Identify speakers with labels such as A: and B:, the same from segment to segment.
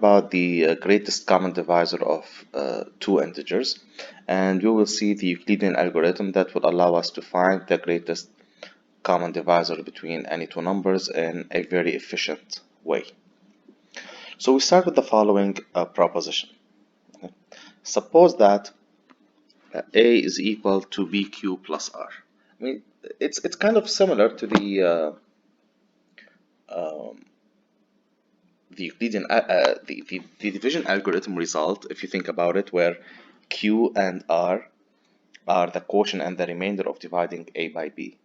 A: about the greatest common divisor of two integers, and we will see the Euclidean algorithm that will allow us to find the greatest common divisor between any two numbers in a very efficient way. So we start with the following proposition. Okay. Suppose that A is equal to BQ plus R. I mean, it's kind of similar to the Euclidean the division algorithm result, if you think about it, where Q and R are the quotient and the remainder of dividing A by B.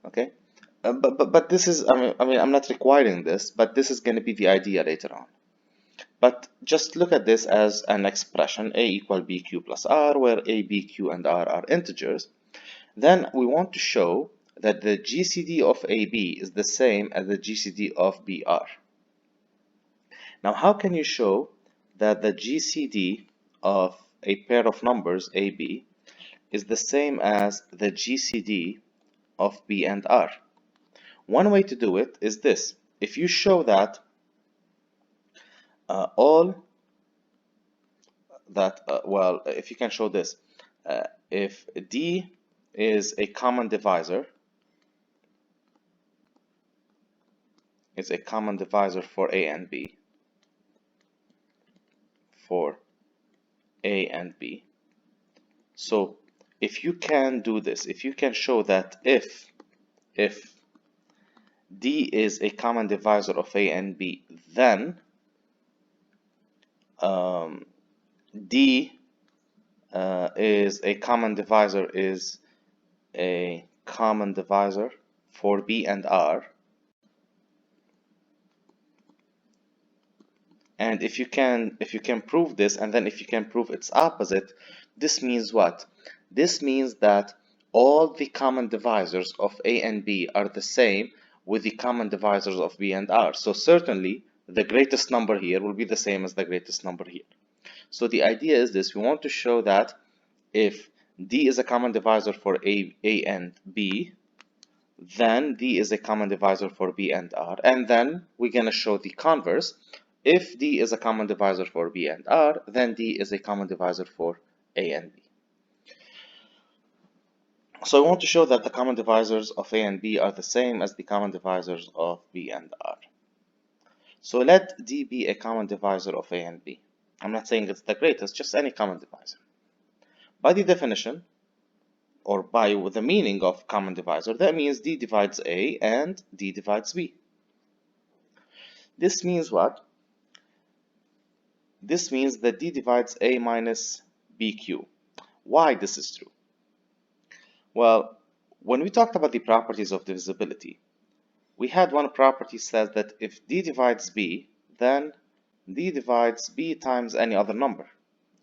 A: Okay, but this is I mean I'm not requiring this, but this is going to be the idea later on. But just look at this as an expression, A equal BQ plus R, where A, B, Q, and R are integers. Then we want to show that the GCD of AB is the same as the GCD of BR. Now, how can you show that the GCD of a pair of numbers AB is the same as the GCD of B and R? One way to do it is this. If you show that if you can show this, if D is a common divisor, it's a common divisor for A and B, So if you can do this, if you can show that if D is a common divisor of A and B, then D is a common divisor for B and R. And if you can prove this, and then if you can prove its opposite, this means what? This means that all the common divisors of A and B are the same with the common divisors of B and R. So certainly the greatest number here will be the same as the greatest number here. So the idea is this: we want to show that if D is a common divisor for A and B, then D is a common divisor for B and R, and then we're going to show the converse. If D is a common divisor for B and R, then D is a common divisor for A and B. So I want to show that the common divisors of A and B are the same as the common divisors of B and R. So let D be a common divisor of A and B. I'm not saying it's the greatest, just any common divisor. By the definition, or by the meaning of common divisor, that means D divides A and D divides B. This means what? This means that D divides A minus BQ. Why this is true? Well, when we talked about the properties of divisibility, we had one property says that if D divides B, then D divides B times any other number.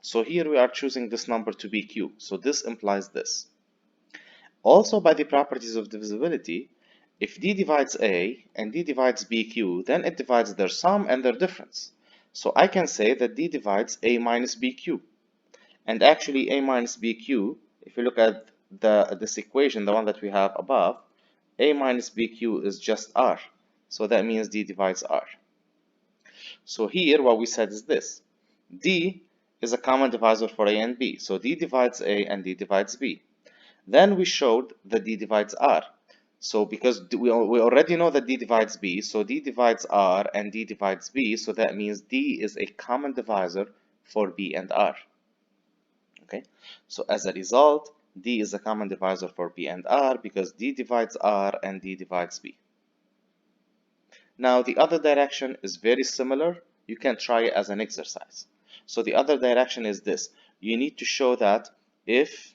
A: So here we are choosing this number to be Q. So this implies this. Also, by the properties of divisibility, if D divides A and D divides BQ, then it divides their sum and their difference. So I can say that D divides A minus BQ. And actually A minus BQ, if you look at this equation, the one that we have above, A minus BQ is just R. So that means D divides R. So here what we said is this. D is a common divisor for A and B. So D divides A and D divides B. Then we showed that D divides R. So because we already know that D divides B, so D divides R and D divides B, so that means D is a common divisor for B and R. Okay, so as a result, D is a common divisor for B and R because D divides R and D divides B. Now the other direction is very similar. You can try it as an exercise. So the other direction is this. You need to show that if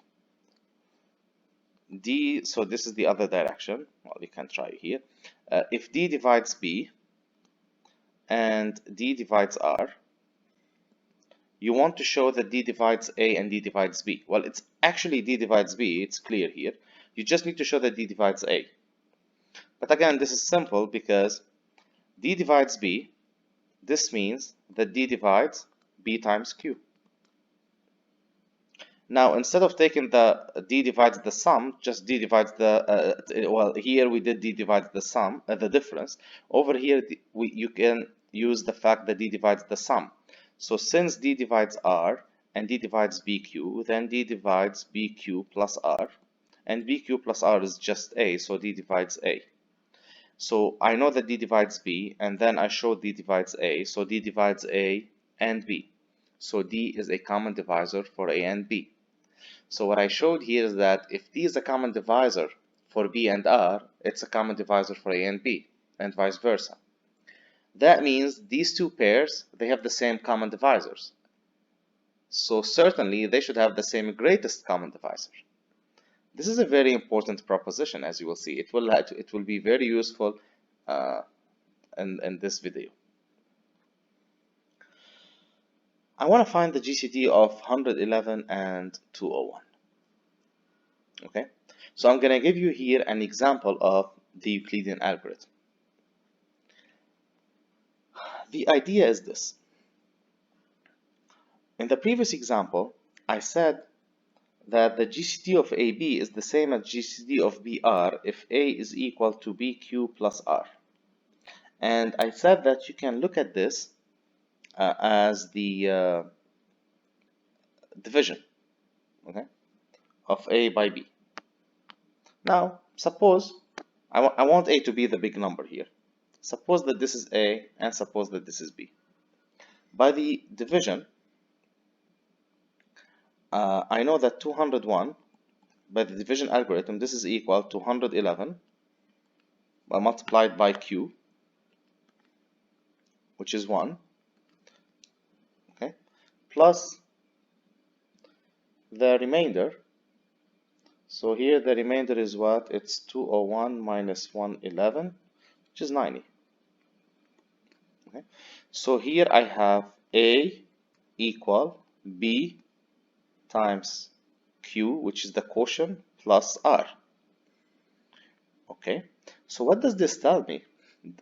A: D, so this is the other direction. Well, we can try here. If D divides B and D divides R, you want to show that D divides A and D divides B. Well, it's actually D divides B. It's clear here. You just need to show that D divides A. But again, this is simple because D divides B. This means that D divides B times Q. Now, instead of taking the D divides the sum, just D divides the, well, here we did D divides the sum, the difference. Over here, you can use the fact that D divides the sum. So since D divides R and D divides BQ, then D divides BQ plus R, and BQ plus R is just A, so D divides A. So I know that D divides B, and then I showed D divides A, so D divides A and B. So D is a common divisor for A and B. So what I showed here is that if D is a common divisor for B and R, it's a common divisor for A and B, and vice versa. That means these two pairs, they have the same common divisors. So certainly they should have the same greatest common divisor. This is a very important proposition, as you will see. It will be very useful in this video. I want to find the GCD of 111 and 201. Okay, so I'm going to give you here an example of the Euclidean algorithm. The idea is this. In the previous example, I said that the GCD of AB is the same as GCD of BR if A is equal to BQ plus R. And I said that you can look at this as the division, okay, of A by B. Now, suppose I want A to be the big number here. Suppose that this is A and suppose that this is B. By the division, I know that 201, by the division algorithm, this is equal to 111 multiplied by Q, which is 1, okay, plus the remainder. So here the remainder is what? It's 201 minus 111, which is 90. Okay. So here I have A equal B times Q, which is the quotient, plus R. Okay, so what does this tell me?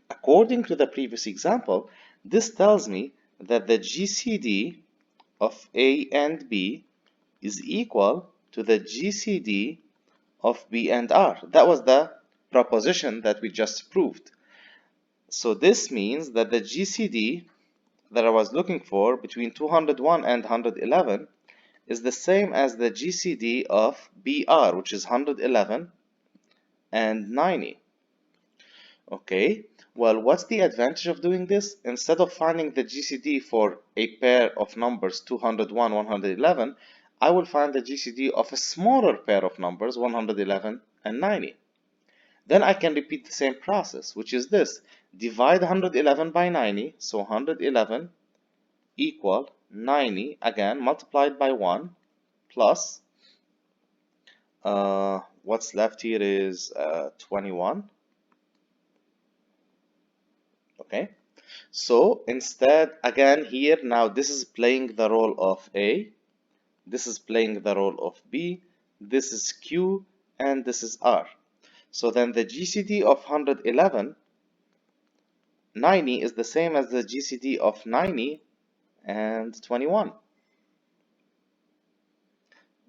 A: According to the previous example, this tells me that the GCD of A and B is equal to the GCD of B and R. That was the proposition that we just proved. So this means that the GCD that I was looking for between 201 and 111 is the same as the GCD of BR, which is 111 and 90. Okay, well, what's the advantage of doing this? Instead of finding the GCD for a pair of numbers 201, 111, I will find the GCD of a smaller pair of numbers 111 and 90. Then I can repeat the same process, which is this. Divide 111 by 90, so 111 equal 90, again, multiplied by 1, plus, what's left here is 21. Okay, so instead, again, here, now this is playing the role of A, this is playing the role of B, this is Q, and this is R. So then the GCD of 111, 90 is the same as the GCD of 90 and 21.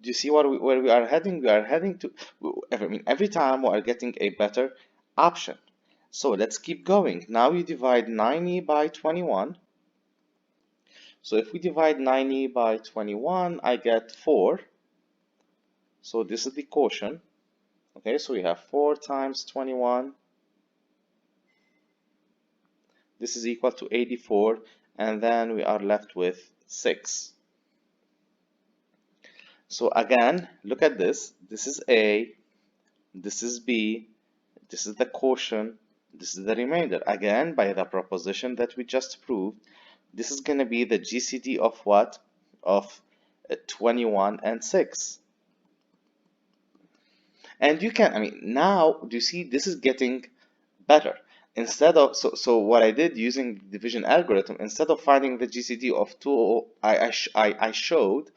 A: Do you see where we are heading? We are heading to, every time we are getting a better option. So let's keep going. Now you divide 90 by 21. So if we divide 90 by 21, I get 4. So this is the quotient. Okay, so we have 4 times 21. This is equal to 84. And then we are left with 6. So again, look at this. This is A. This is B. This is the quotient. This is the remainder. Again, by the proposition that we just proved, this is going to be the GCD of what? Of 21 and 6. And you can, now, do you see this is getting better? Instead of, so what I did using the division algorithm, instead of finding the GCD of 2, I showed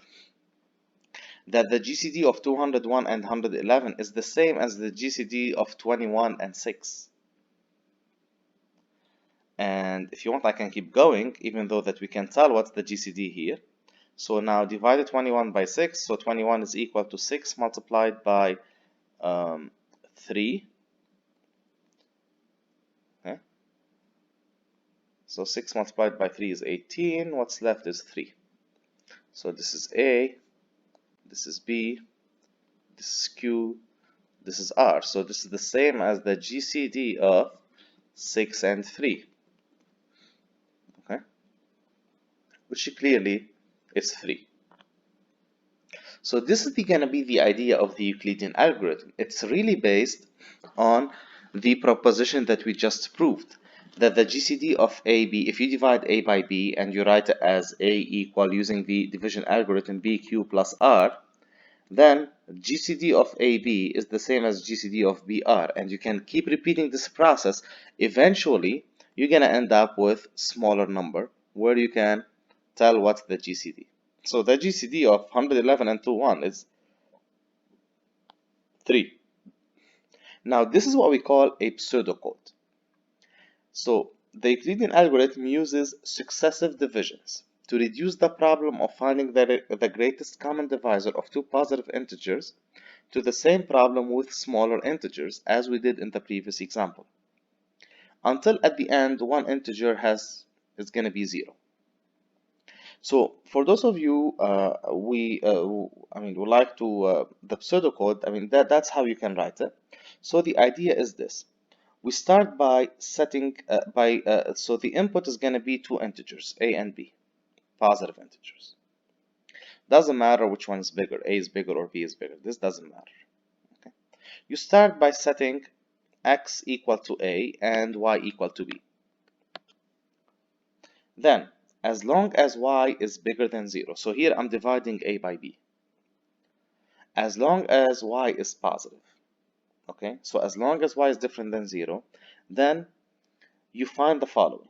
A: that the GCD of 201 and 111 is the same as the GCD of 21 and 6. And if you want, I can keep going, even though that we can tell what's the GCD here. So now divide 21 by 6. So 21 is equal to 6 multiplied by 3. Okay. So 6 multiplied by 3 is 18. What's left is 3. So this is A, this is B, this is Q, this is R. So this is the same as the GCD of 6 and 3. Okay? Which clearly is 3. So this is going to be the idea of the Euclidean algorithm. It's really based on the proposition that we just proved, that the GCD of AB, if you divide A by B and you write it as A equal using the division algorithm BQ plus R, then GCD of AB is the same as GCD of BR, and you can keep repeating this process. Eventually, you're going to end up with smaller number where you can tell what's the GCD. So the GCD of 111 and 21 is 3. Now this is what we call a pseudocode. So the Euclidean algorithm uses successive divisions to reduce the problem of finding the greatest common divisor of two positive integers to the same problem with smaller integers as we did in the previous example, until at the end one integer is going to be 0. So for those of you would like to the pseudocode, that's how you can write it. So the idea is this: we start by setting so the input is going to be two integers, a and b, positive integers. Doesn't matter which one is bigger, a is bigger or b is bigger. This doesn't matter. Okay. You start by setting x equal to a and y equal to b. Then, as long as y is bigger than 0, so here I'm dividing a by b. As long as y is positive, okay, so as long as y is different than 0, then you find the following: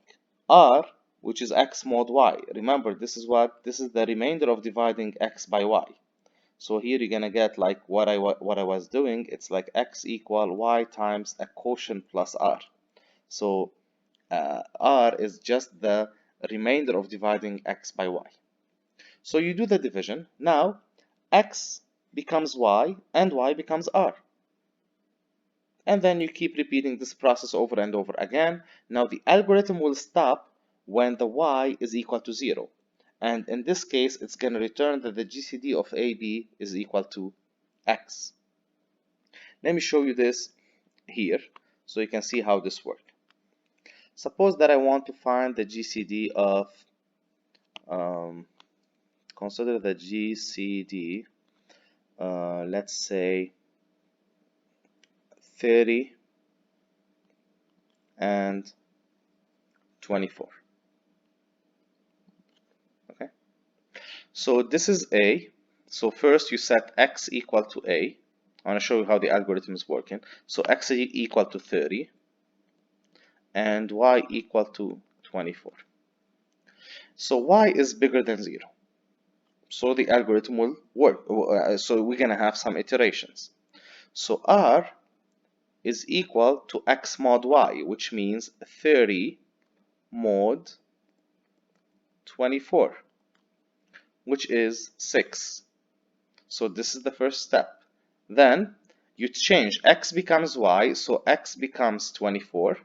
A: r, which is x mod y. Remember, this is the remainder of dividing x by y. So here you're gonna get like what I was doing. It's like x equal y times a quotient plus r. So r is just the remainder of dividing x by y. So you do the division. Now x becomes y and y becomes r. And then you keep repeating this process over and over again. Now the algorithm will stop when the y is equal to 0. And in this case, it's going to return that the GCD of AB is equal to x. Let me show you this here so you can see how this works. Suppose that I want to find the GCD of, consider the GCD, let's say 30 and 24. Okay, so this is A. So first you set x equal to A. I want to show you how the algorithm is working. So x equal to 30 and y equal to 24. So y is bigger than 0. So the algorithm will work. So we're going to have some iterations. So r is equal to x mod y, which means 30 mod 24, which is 6. So this is the first step. Then you change, x becomes y, so x becomes 24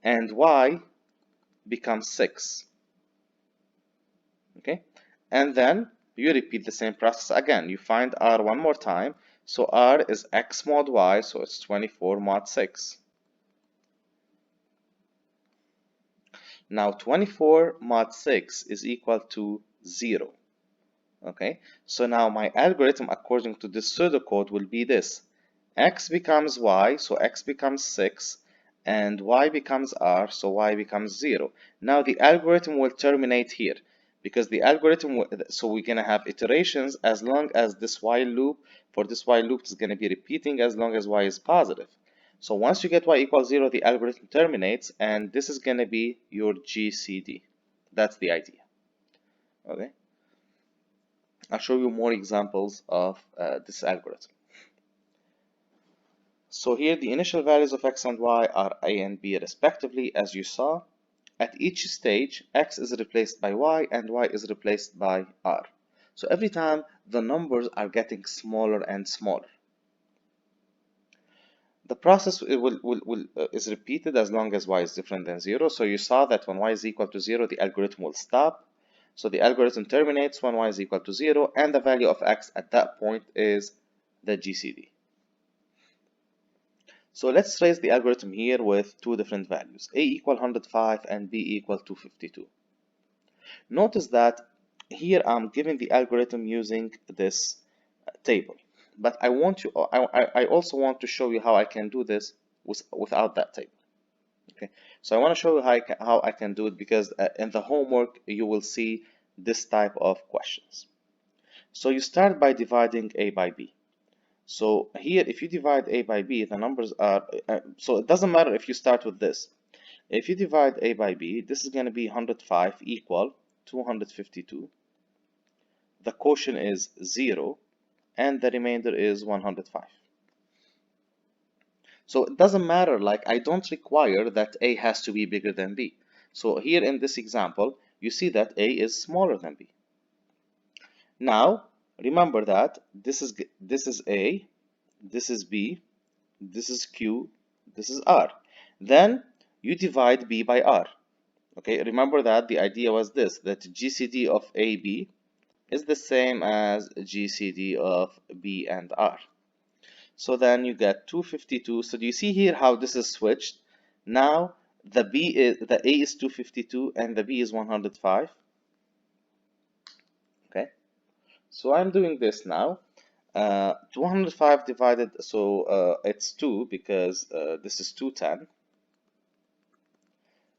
A: and y becomes 6. Okay, and then you repeat the same process again. You find r one more time, so r is x mod y, so it's 24 mod 6. Now 24 mod 6 is equal to 0. Okay, so now my algorithm according to this pseudocode will be this: x becomes y, so x becomes 6, and y becomes r, so y becomes 0. Now the algorithm will terminate here, because the algorithm, so we're going to have iterations as long as this while loop, for this while loop is going to be repeating as long as y is positive. So once you get y equals 0, the algorithm terminates, and this is going to be your GCD. That's the idea. Okay, I'll show you more examples of this algorithm. So here the initial values of x and y are a and b respectively, as you saw. At each stage, x is replaced by y and y is replaced by r. So every time the numbers are getting smaller and smaller. The process is repeated as long as y is different than 0. So you saw that when y is equal to 0, the algorithm will stop. So the algorithm terminates when y is equal to 0, and the value of x at that point is the GCD. So let's trace the algorithm here with two different values, a equal 105 and b equal 252. Notice that here I'm giving the algorithm using this table, but I also want to show you how I can do this without that table. Okay, so I want to show you how I can do it, because in the homework you will see this type of questions. So you start by dividing a by b. So here, if you divide a by b, the numbers are, so it doesn't matter if you start with this. If you divide a by b, this is going to be 105 equal 252. The quotient is 0, and the remainder is 105. So it doesn't matter, like I don't require that a has to be bigger than b. So here in this example, you see that a is smaller than b. Now, remember that this is a, this is b, this is q, this is r. Then you divide b by r. Okay, remember that the idea was this, that GCD of AB is the same as GCD of B and R. So then you get 252. So do you see here how this is switched? Now the A is 252 and the B is 105. Okay, so I'm doing this now. 205 divided, so it's 2, because this is 210.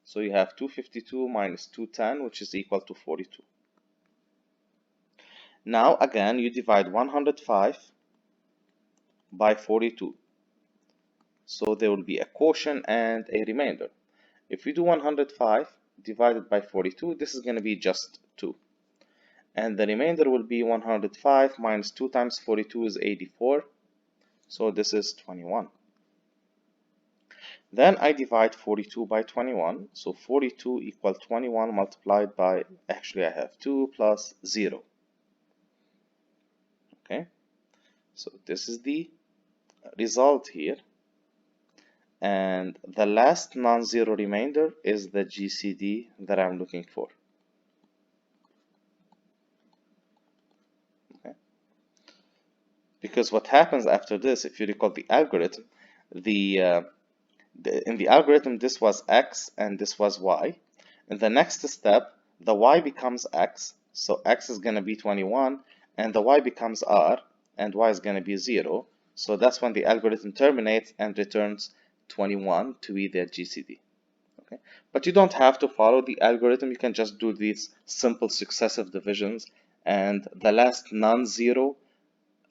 A: So you have 252 minus 210, which is equal to 42. Now again, you divide 105 by 42. So there will be a quotient and a remainder. If we do 105 divided by 42, this is going to be just 2. And the remainder will be 105 minus 2 times 42 is 84. So this is 21. Then I divide 42 by 21. So 42 equal 21 multiplied by, actually I have 2 plus 0. Okay, so this is the result here. And the last non-zero remainder is the GCD that I'm looking for. Okay. Because what happens after this, if you recall the algorithm, in the algorithm this was x and this was y. In the next step, the y becomes x, so x is going to be 21, and the y becomes r, and y is going to be 0. So that's when the algorithm terminates and returns 21 to be their GCD. Okay, but you don't have to follow the algorithm. You can just do these simple successive divisions, and the last non-zero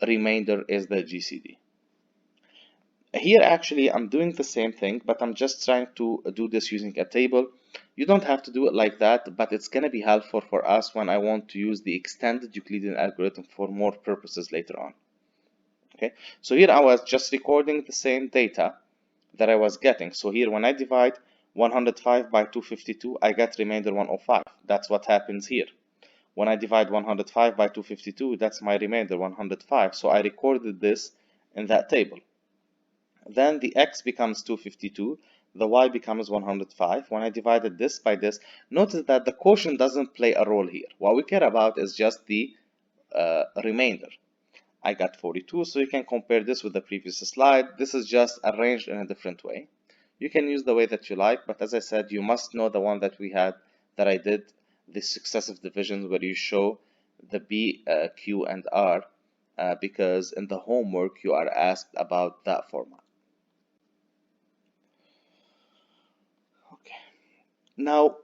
A: remainder is the GCD. Here actually I'm doing the same thing, but I'm just trying to do this using a table. You don't have to do it like that, but it's going to be helpful for us when I want to use the extended Euclidean algorithm for more purposes later on. Okay, so here I was just recording the same data that I was getting. So here when I divide 105 by 252, I get remainder 105. That's what happens here. When I divide 105 by 252, that's my remainder 105. So I recorded this in that table. Then the x becomes 252, the y becomes 105. When I divided this by this, notice that the quotient doesn't play a role here. What we care about is just the remainder. I got 42, so you can compare this with the previous slide. This is just arranged in a different way. You can use the way that you like, but as I said, you must know the one that we had, that I did, the successive divisions where you show the B, Q, and R, because in the homework you are asked about that format. Okay. Now,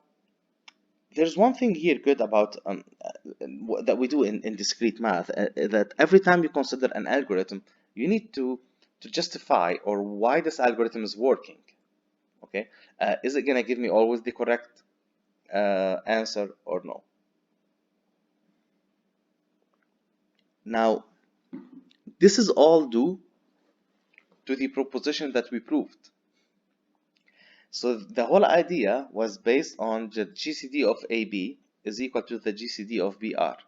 A: there's one thing here good about that we do in discrete math, that every time you consider an algorithm, you need to justify or why this algorithm is working. Okay, is it gonna give me always the correct answer or no? Now, this is all due to the proposition that we proved. So the whole idea was based on the GCD of AB is equal to the GCD of BR.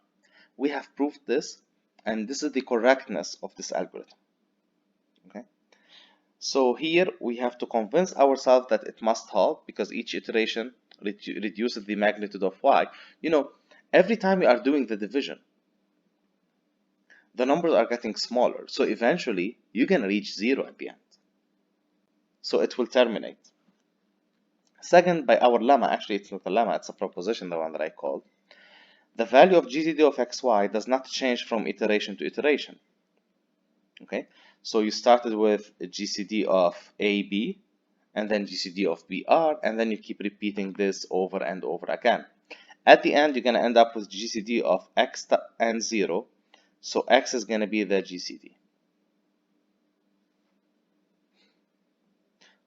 A: We have proved this, and this is the correctness of this algorithm. Okay, So here we have to convince ourselves that it must halve because each iteration reduces the magnitude of y. You know, every time we are doing the division, the numbers are getting smaller. So eventually you can reach 0 at the end. So it will terminate. Second, by our lemma, actually it's not a lemma, it's a proposition, the one that I called. The value of GCD of xy does not change from iteration to iteration. Okay, so you started with a GCD of AB, and then GCD of BR, and then you keep repeating this over and over again. At the end, you're going to end up with GCD of x and 0, so x is going to be the GCD.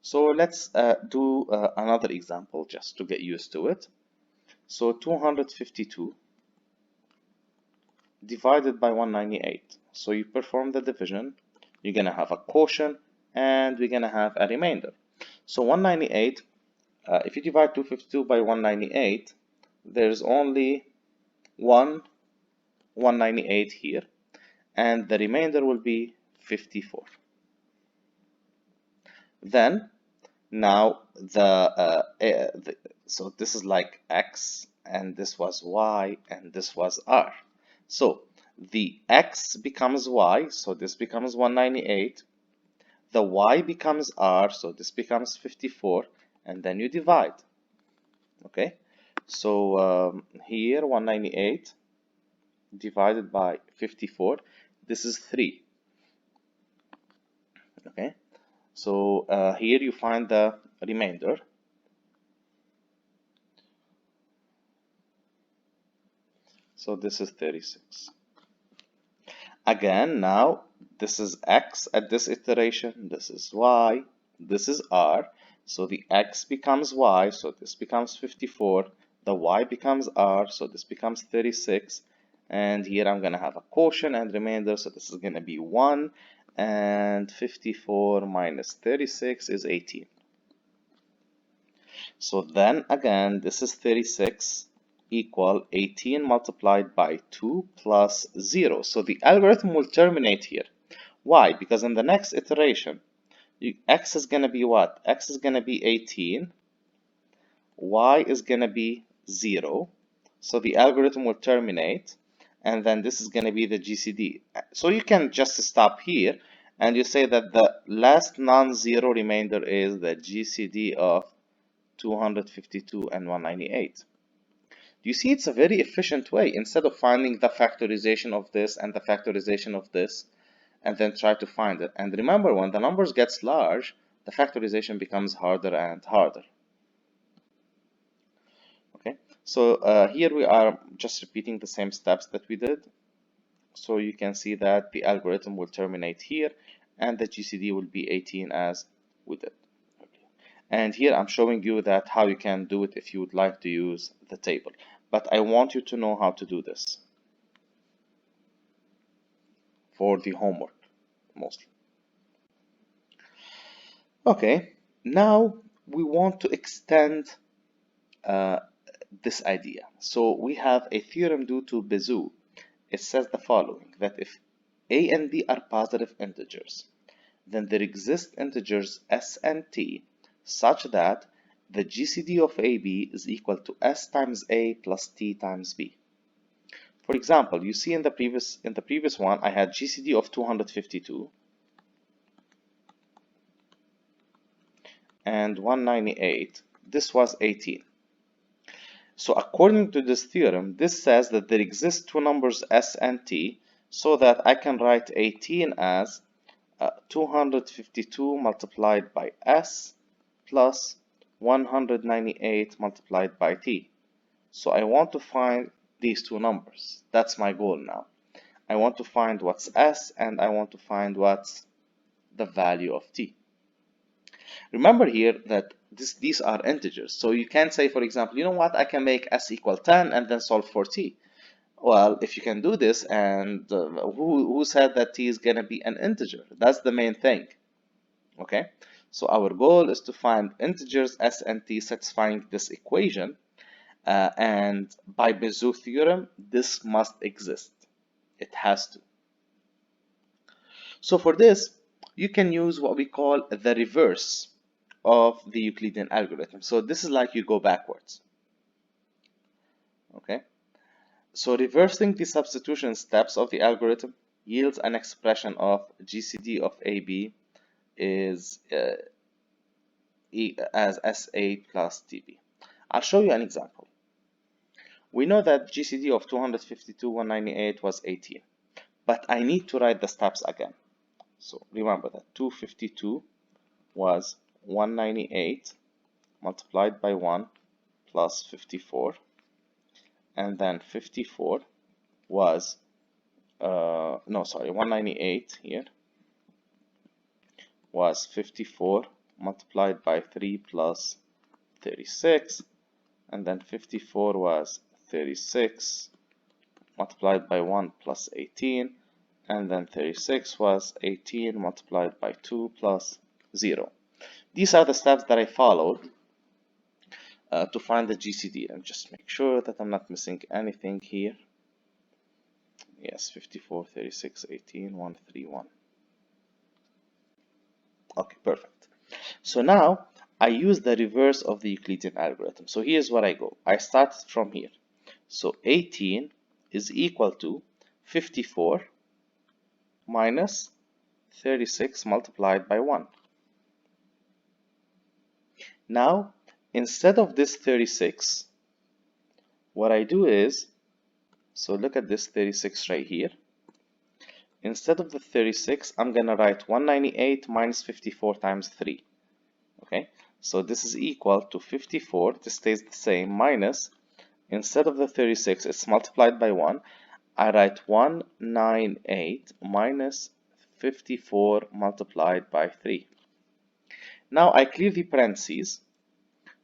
A: So let's do another example just to get used to it. So 252 divided by 198. So you perform the division, you're going to have a quotient, and we're going to have a remainder. So 198, if you divide 252 by 198, there's only 198 here, and the remainder will be 54. Then, now so this is like x, and this was y, and this was r. So the x becomes y, so this becomes 198. The y becomes r, so this becomes 54, and then you divide. Okay, so here 198 divided by 54, this is 3. Okay, so here you find the remainder. So this is 36. Again, now this is x at this iteration, this is y, this is r. So the x becomes y, so this becomes 54. The y becomes r, so this becomes 36. And here I'm going to have a quotient and remainder, so this is going to be 1. And 54 minus 36 is 18. So then again, this is 36 equal 18 multiplied by 2 plus 0. So the algorithm will terminate here. Why? Because in the next iteration, x is going to be what? X is going to be 18. Y is going to be 0. So the algorithm will terminate. And then this is going to be the GCD. So you can just stop here. And you say that the last non-zero remainder is the GCD of 252 and 198. You see, it's a very efficient way. Instead of finding the factorization of this and the factorization of this, and then try to find it. And remember, when the numbers gets large, the factorization becomes harder and harder. Okay, so here we are just repeating the same steps that we did. So you can see that the algorithm will terminate here, and the GCD will be 18 as we did. And here I'm showing you that how you can do it if you would like to use the table. But I want you to know how to do this for the homework, mostly. Okay, now we want to extend this idea. So we have a theorem due to Bezout. It says the following, that if a and b are positive integers, then there exist integers s and t such that the GCD of AB is equal to s times a plus t times b. For example, you see in the previous one, I had GCD of 252 and 198. This was 18. So according to this theorem, this says that there exist two numbers s and t, so that I can write 18 as 252 multiplied by s plus 198 multiplied by t. So I want to find these two numbers. That's my goal now. I want to find what's s, and I want to find what's the value of t. Remember here that these are integers. So you can say, for example, you know what, I can make s equal 10 and then solve for t. Well, if you can do this, and who said that t is going to be an integer? That's the main thing. Okay, so our goal is to find integers s and t satisfying this equation, and by Bezout theorem, this must exist. It has to. So for this, you can use what we call the reverse of the Euclidean algorithm. So this is like you go backwards. Okay, so reversing the substitution steps of the algorithm yields an expression of GCD of AB is as SA plus TB. I'll show you an example. We know that GCD of 252, 198 was 18, but I need to write the steps again. So remember that 252 was 198 multiplied by 1 plus 54, and then 54 was 198 here was 54 multiplied by 3 plus 36, and then 54 was 36 multiplied by 1 plus 18, and then 36 was 18 multiplied by 2 plus 0. These are the steps that I followed to find the GCD, and just make sure that I'm not missing anything here. Yes, 54, 36, 18, 1, 3, 1. Okay, perfect. So now I use the reverse of the Euclidean algorithm. So here's what I go. I start from here. So 18 is equal to 54 minus 36 multiplied by 1. Now, instead of this 36, what I do is, so look at this 36 right here. Instead of the 36, I'm going to write 198 minus 54 times 3. Okay, so this is equal to 54, this stays the same, minus, instead of the 36, it's multiplied by 1. I write 198 minus 54 multiplied by 3. Now I clear the parentheses,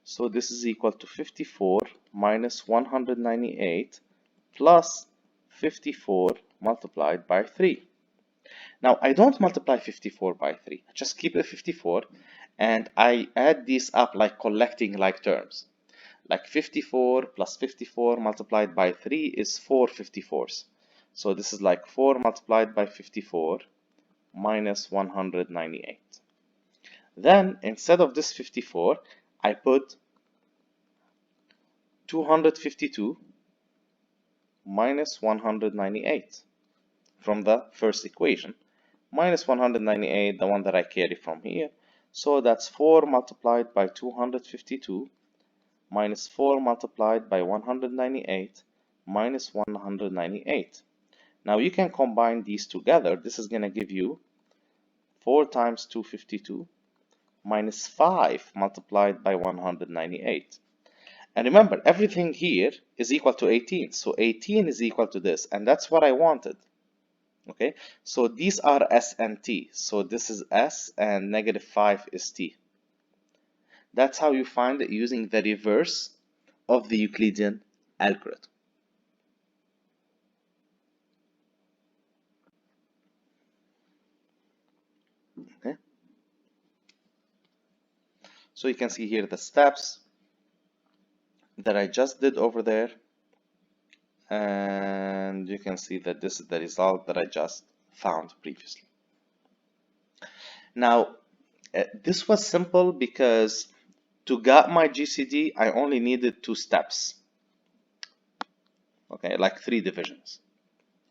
A: so this is equal to 54 minus 198 plus 54 multiplied by 3. Now I don't multiply 54 by 3, I just keep it 54, and I add these up like collecting like terms. Like 54 plus 54 multiplied by 3 is 4 54s. So this is like 4 multiplied by 54 minus 198. Then instead of this 54, I put 252 minus 198 from the first equation, minus 198, the one that I carry from here. So that's 4 multiplied by 252 minus 4 multiplied by 198 minus 198. Now you can combine these together. This is going to give you 4 times 252 minus 5 multiplied by 198. And remember, everything here is equal to 18. So 18 is equal to this, and that's what I wanted. Okay, so these are S and T. So this is S and negative 5 is T. That's how you find it using the reverse of the Euclidean algorithm. Okay. So you can see here the steps that I just did over there, and you can see that this is the result that I just found previously. Now, this was simple because to get my GCD, I only needed 2 steps. Okay, like 3 divisions.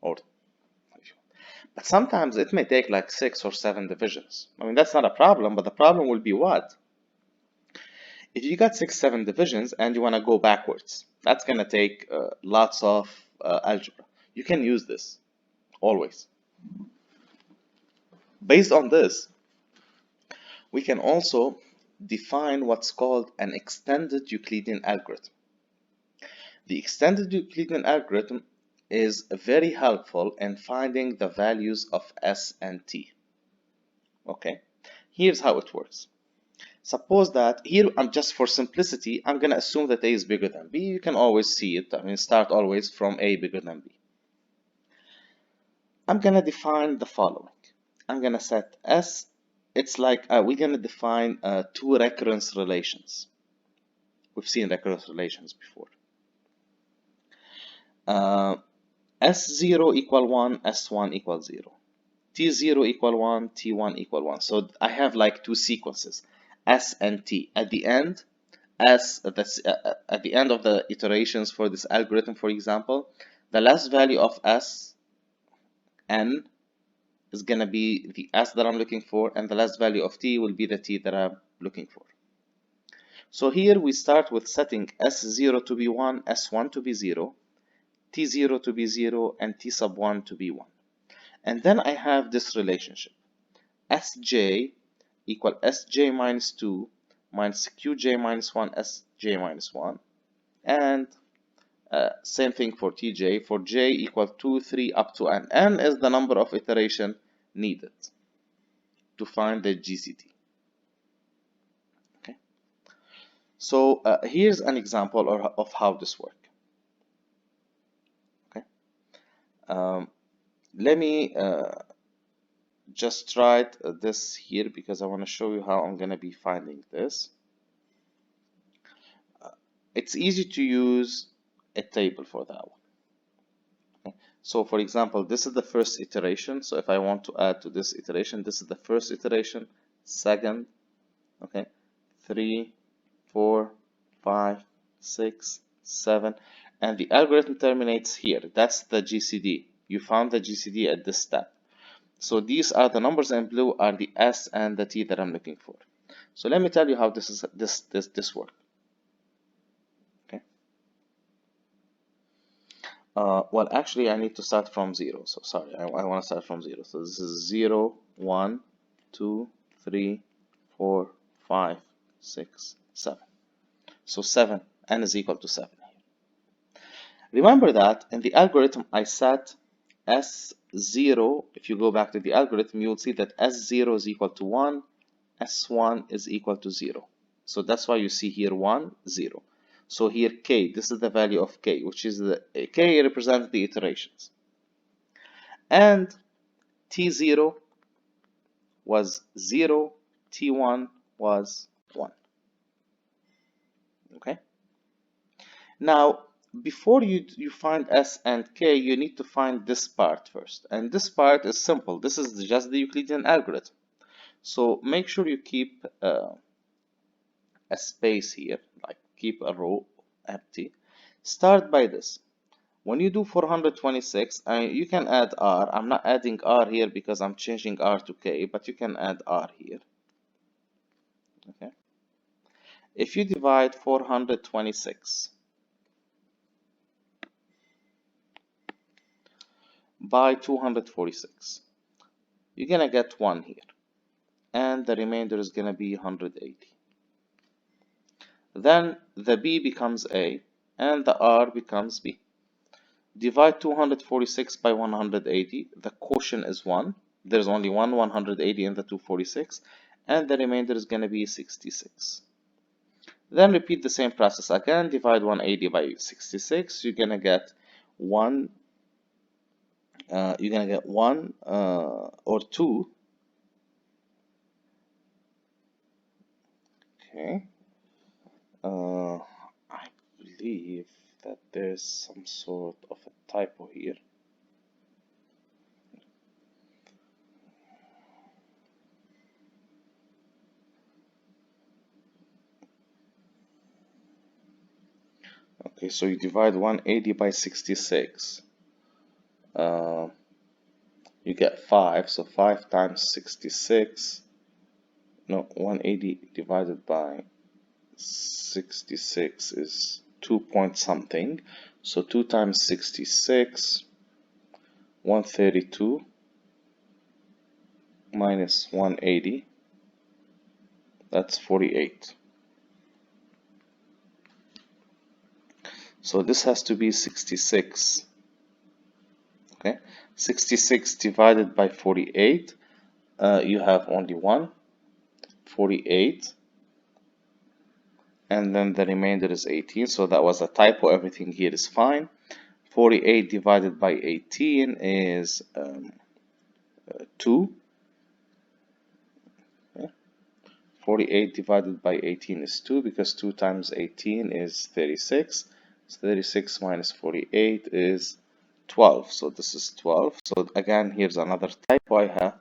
A: But sometimes it may take like 6 or 7 divisions. I mean, that's not a problem, but the problem will be what? If you got 6, 7 divisions and you want to go backwards, that's going to take lots of algebra. You can use this, always. Based on this, we can also define what's called an extended Euclidean algorithm. The extended Euclidean algorithm is very helpful in finding the values of S and T. Okay, here's how it works. Suppose that here, I'm just for simplicity, I'm going to assume that A is bigger than B. You can always see it. I mean, start always from A bigger than B. I'm going to define the following. I'm going to set S. It's like we're going to define 2 recurrence relations. We've seen recurrence relations before. S0 equal 1, S1 equal 0. t0 equal 1, t1 equal 1. So I have like two sequences, s and t. At the end, at the end of the iterations for this algorithm, for example, the last value of s n is going to be the s that I'm looking for, and the last value of t will be the t that I'm looking for. So here we start with setting s0 to be 1, s1 to be 0, t0 to be 0, and t sub 1 to be 1. And then I have this relationship, sj equal sj minus 2 minus qj minus 1 sj minus 1, and same thing for tj, for j equal 2, 3 up to n. N is the number of iteration needed to find the GCD. Okay, so here's an example of how this works. Okay, let me just write this here because I want to show you how I'm going to be finding this. It's easy to use a table for that one. Okay. So for example, this is the first iteration. So if I want to add to this iteration, this is the first iteration, second, okay, 3, 4, 5, 6, 7, and the algorithm terminates here. That's the GCD. You found the GCD at this step. So these are the numbers in blue are the S and the T that I'm looking for. So let me tell you how this works. Okay. Well, actually, I need to start from 0. So sorry, I want to start from 0. So this is 0, 1, 2, 3, 4, 5, 6, 7. So 7, n is equal to 7 here. Remember that in the algorithm I set S0. If you go back to the algorithm, you will see that S0 is equal to 1, S1 is equal to 0. So that's why you see here 1, 0. So here k, this is the value of k, which is the k represents the iterations. And t0 was 0, t1 was 1. Okay. Now, before you find s and k, you need to find this part first. And this part is simple. This is just the Euclidean algorithm. So make sure you keep a space here, like keep a row empty. Start by this. When you do 426, you can add r. I'm not adding r here because I'm changing r to k, but you can add r here. Okay. If you divide 426 by 246, you're gonna get 1 here, and the remainder is gonna be 180. Then the b becomes a, and the r becomes b. Divide 246 by 180, the quotient is 1. There's only one 180 in the 246, and the remainder is going to be 66. Then repeat the same process again. Divide 180 by 66, you're going to get 1, or 2. Okay. I believe that there's some sort of a typo here. Okay, so you divide 180 by 66. You get 5, so 5 times 66. No, 180 divided by 66 is 2 point something. So 2 times 66, 132 minus 180, that's 48. So this has to be 66. Okay, 66 divided by 48, you have only 1, 48, and then the remainder is 18. So that was a typo. Everything here is fine. 48 divided by 18 is 2. Okay. 48 divided by 18 is 2 because 2 times 18 is 36. So 36 minus 48 is 12. So this is 12. So again, here's another typo I have.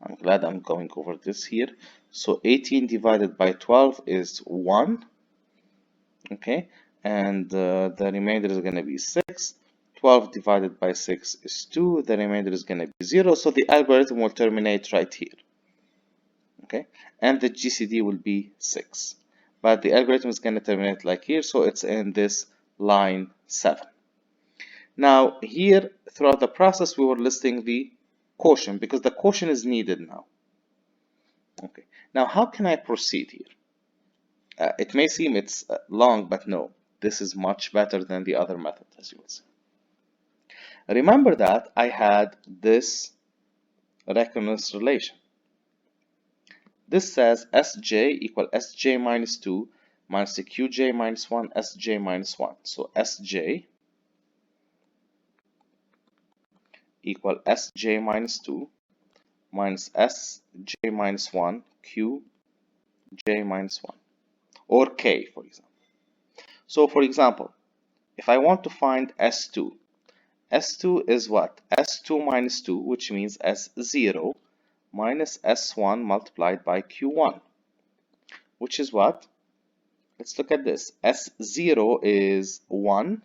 A: I'm glad I'm going over this here. So 18 divided by 12 is 1. Okay, and the remainder is going to be 6. 12 divided by 6 is 2. The remainder is going to be 0. So the algorithm will terminate right here. Okay, and the GCD will be 6. But the algorithm is going to terminate like here, so it's in this line 7. Now, here, throughout the process, we were listing the quotient because the quotient is needed now. Okay, now how can I proceed here? It may seem it's long, but no, this is much better than the other method, as you will see. Remember that I had this recurrence relation. This says Sj equal Sj minus 2 minus the Qj minus 1, Sj minus 1. So Sj equal Sj minus 2 minus Sj minus 1, Qj minus 1, or K, for example. So, for example, if I want to find S2, S2 is what? S2 minus 2, which means S0 minus S1 multiplied by Q1, which is what? Let's look at this. S0 is 1,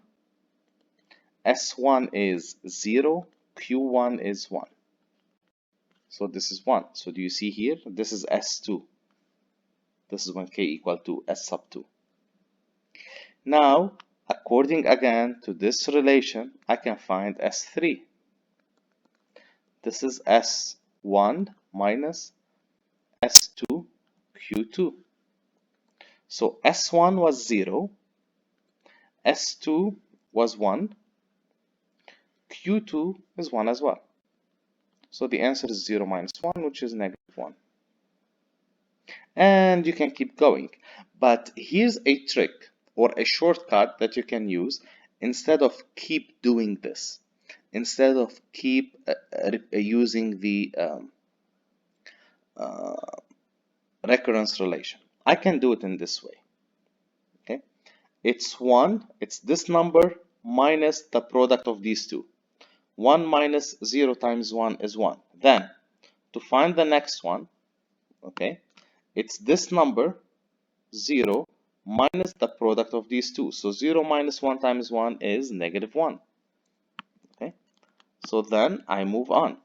A: S1 is 0, Q1 is 1. So this is 1. So do you see here? This is S2. This is when K equal to S sub 2. Now, according again to this relation, I can find S3. This is S1 minus S2 Q2. So S1 was 0, S2 was 1, Q2 is 1 as well. So the answer is 0 minus 1, which is negative 1. And you can keep going. But here's a trick or a shortcut that you can use instead of keep doing this. Instead of keep using the recurrence relation. I can do it in this way. Okay, it's 1, it's this number minus the product of these two. 1 minus 0 times 1 is 1. Then, to find the next one, okay, it's this number, 0, minus the product of these two. So 0 minus 1 times 1 is negative 1. Okay, so then I move on.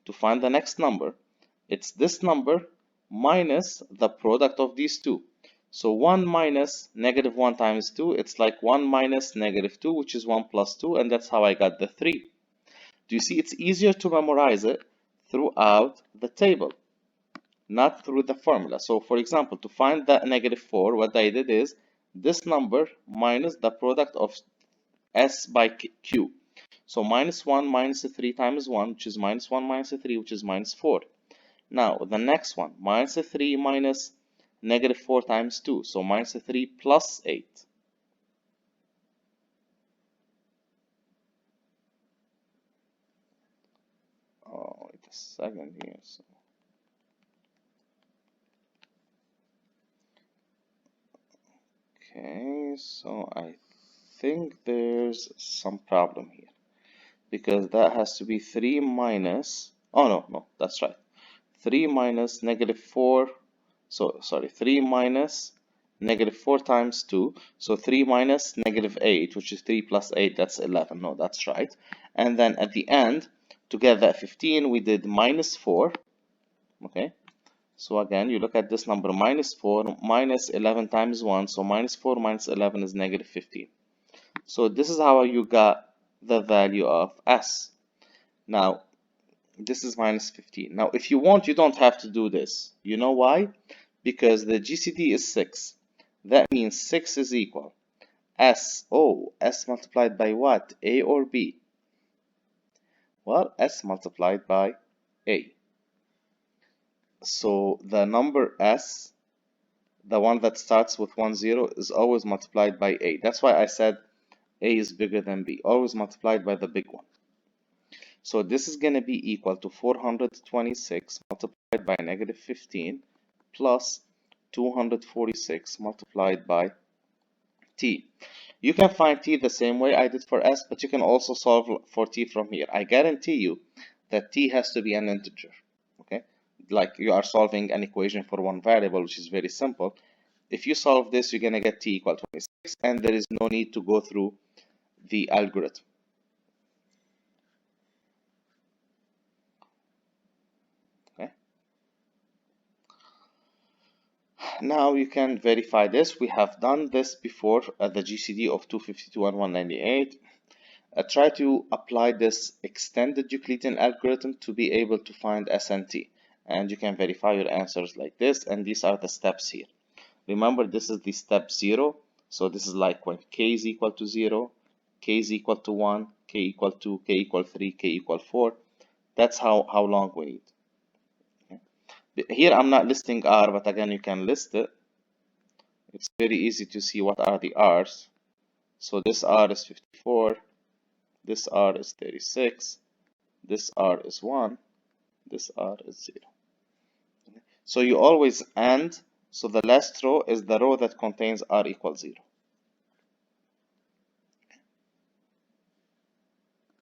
A: To find the next number, it's this number minus the product of these two. So 1 minus negative 1 times 2, it's like 1 minus negative 2, which is 1 plus 2, and that's how I got the 3. Do you see it's easier to memorize it throughout the table, not through the formula? So for example, to find that negative 4, what I did is this number minus the product of S by Q. So minus 1 minus 3 times 1, which is minus 1 minus 3, which is minus 4. Now, the next one, minus 3 minus negative 4 times 2. So minus 3 plus 8. Oh, wait a second here. Okay, so I think there's some problem here. Because that has to be 3 minus, oh no, that's right. 3 minus negative 4, so sorry, 3 minus negative 4 times 2, so 3 minus negative 8, which is 3 plus 8, that's 11, no, that's right. And then at the end, to get that 15, we did minus 4, okay? So again, you look at this number, minus 4, minus 11 times 1, so minus 4 minus 11 is negative 15. So this is how you got the value of S. Now, this is minus 15. Now, if you want, you don't have to do this. You know why? Because the GCD is 6. That means 6 is equal S. Oh, S multiplied by what? A or B? Well, S multiplied by A. So the number S, the one that starts with 1, 0, is always multiplied by A. That's why I said A is bigger than B. Always multiplied by the big one. So this is going to be equal to 426 multiplied by negative 15 plus 246 multiplied by t. You can find t the same way I did for s, but you can also solve for t from here. I guarantee you that t has to be an integer, okay? Like you are solving an equation for one variable, which is very simple. If you solve this, you're going to get t equal 26, and there is no need to go through the algorithm. Okay. Now you can verify this. We have done this before at the GCD of 252 and 198. Try to apply this extended Euclidean algorithm to be able to find S and T. And you can verify your answers like this, and these are the steps here. Remember, this is the step 0. So this is like when k is equal to 0, k is equal to 1, k equal 2, k equal 3, k equal 4. That's how long we need. Okay. Here I'm not listing R, but again, you can list it. It's very easy to see what are the R's. So this R is 54, this R is 36, this R is 1, this R is 0. So you always AND, so the last row is the row that contains R equals 0.